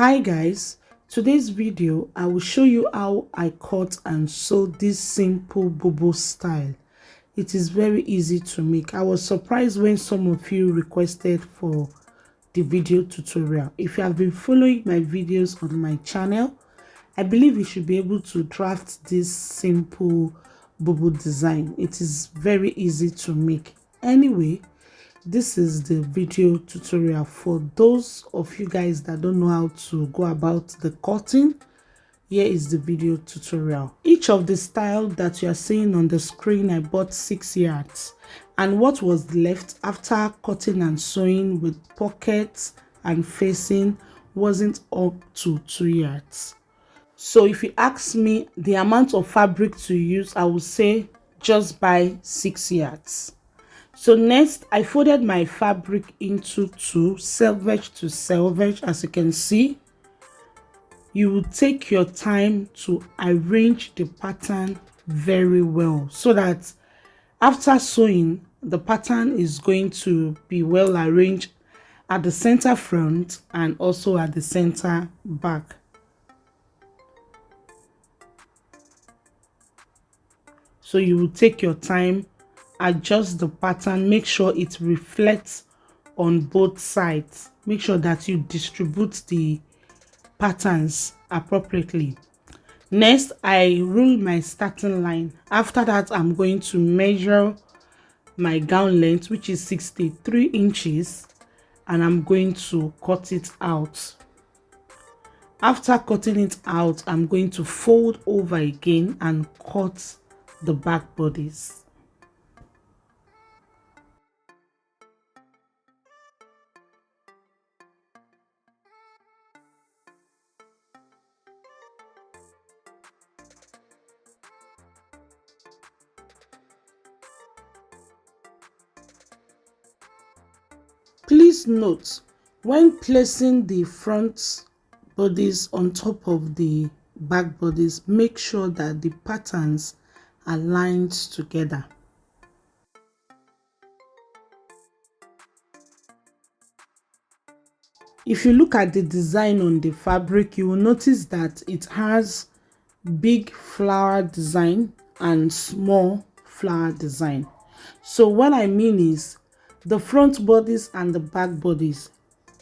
Hi guys, today's video I will show you how I cut and sew this simple bubu style. It is very easy to make. I was surprised when some of you requested for the video tutorial. If you have been following my videos on my channel, I believe you should be able to draft this simple bubu design. It is very easy to make. Anyway, this is the video tutorial for those of you guys that don't know how to go about the cutting. Here is the video tutorial. Each of the style that you are seeing on the screen, I bought 6 yards, and what was left after cutting and sewing with pockets and facing wasn't up to 2 yards. So if you ask me the amount of fabric to use, I would say just buy 6 yards. So next, I folded my fabric into two, selvage to selvage. As you can see, you will take your time to arrange the pattern very well so that after sewing, the pattern is going to be well arranged at the center front and also at the center back. So you will take your time, adjust the pattern, make sure it reflects on both sides. Make sure that you distribute the patterns appropriately. Next, I rule my starting line. After that, I'm going to measure my gown length, which is 63 inches, and I'm going to cut it out. After cutting it out, I'm going to fold over again and cut the back bodies. Please note, when placing the front bodies on top of the back bodies, make sure that the patterns are lined together. If you look at the design on the fabric, you will notice that it has big flower design and small flower design. So what I mean is, the front bodies and the back bodies,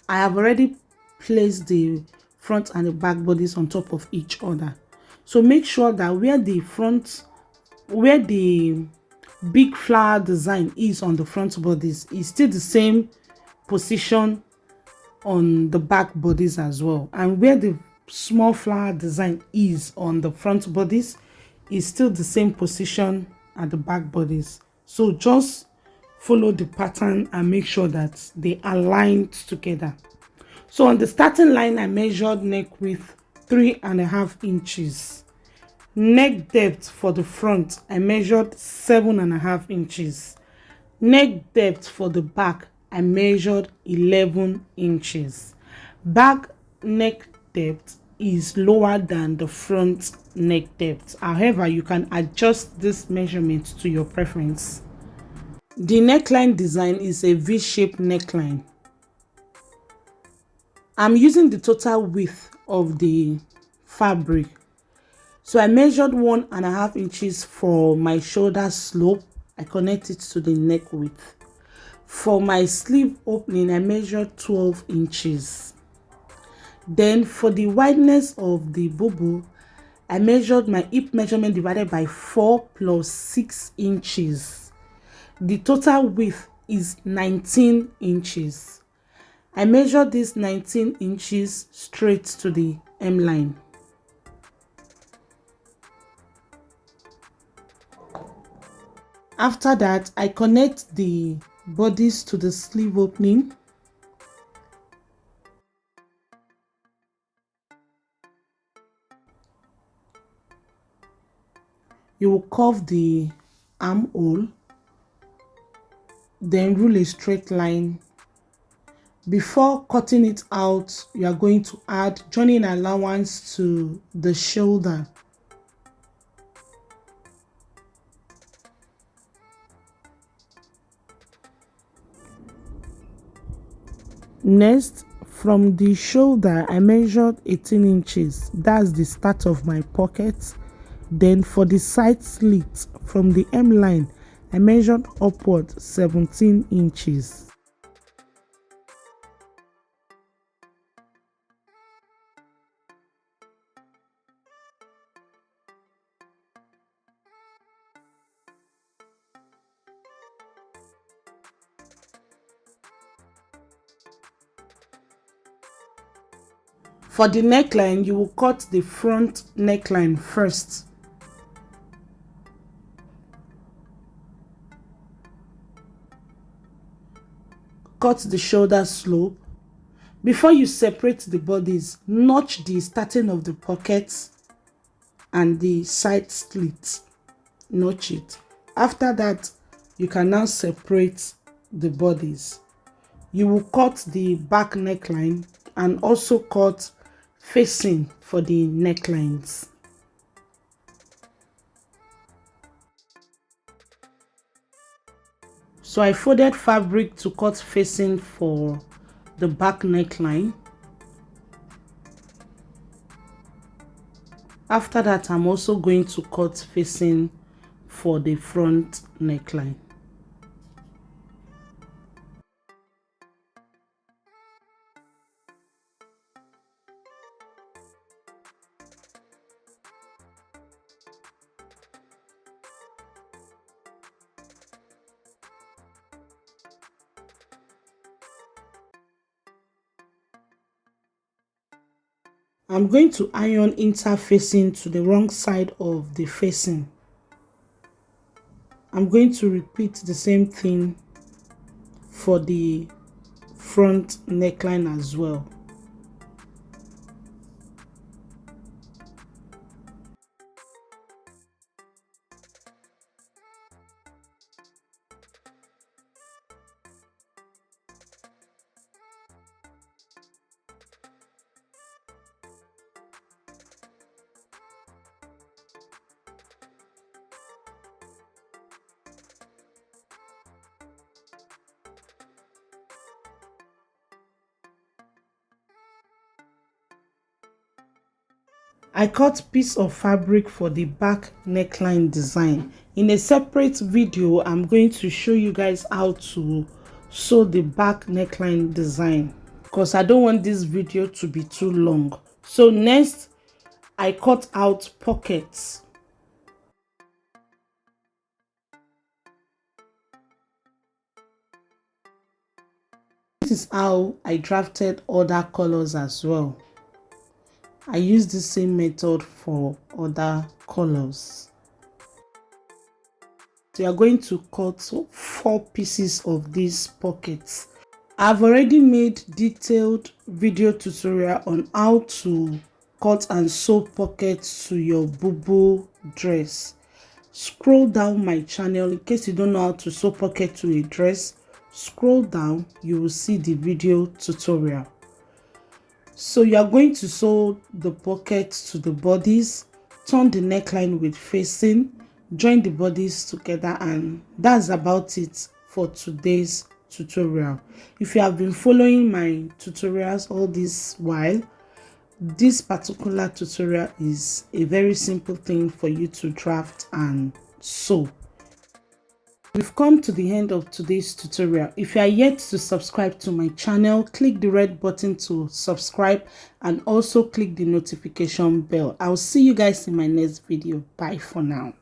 I have already placed the front and the back bodies on top of each other. So make sure that where the big flower design is on the front bodies is still the same position on the back bodies as well, and where the small flower design is on the front bodies is still the same position at the back bodies. So just follow the pattern and make sure that they are aligned together. So on the starting line, I measured neck width 3.5 inches. Neck depth for the front, I measured 7.5 inches. Neck depth for the back, I measured 11 inches. Back neck depth is lower than the front neck depth. However, you can adjust this measurement to your preference. The neckline design is a V-shaped neckline. I'm using the total width of the fabric. So I measured 1.5 inches for my shoulder slope. I connect it to the neck width. For my sleeve opening, I measured 12 inches. Then for the wideness of the bubu, I measured my hip measurement divided by 4 plus 6 inches. The total width is 19 inches. I measured this 19 inches straight to the hem line. After that, I connect the bodies to the sleeve opening. You will curve the armhole, then rule a straight line. Before cutting it out, you are going to add joining allowance to the shoulder. Next, From the shoulder, I measured 18 inches. That's the start of my pocket. Then for the side slit, from the hem line, I measured upward 17 inches. For the neckline, you will cut the front neckline first. Cut the shoulder slope. Before you separate the bodies, notch the starting of the pockets and the side slit. Notch it. After that, you can now separate the bodies. You will cut the back neckline and also cut facing for the necklines. So I folded fabric to cut facing for the back neckline. After that, I'm also going to cut facing for the front neckline. I'm going to iron interfacing to the wrong side of the facing. I'm going to repeat the same thing for the front neckline as well. I cut piece of fabric for the back neckline design. In a separate video, I'm going to show you guys how to sew the back neckline design because I don't want this video to be too long. So next, I cut out pockets. This is how I drafted other colors as well. I use the same method for other colors. So you are going to cut 4 pieces of these pockets. I've already made detailed video tutorial on how to cut and sew pockets to your bubu dress. Scroll down my channel in case you don't know how to sew pocket to a dress. Scroll down, you will see the video tutorial. So you are going to sew the pockets to the bodies, turn the neckline with facing, join the bodies together, and that's about it for today's tutorial. If you have been following my tutorials all this while, this particular tutorial is a very simple thing for you to draft and sew. We've come to the end of today's tutorial. If you are yet to subscribe to my channel, click the red button to subscribe and also click the notification bell. I'll see you guys in my next video. Bye for now.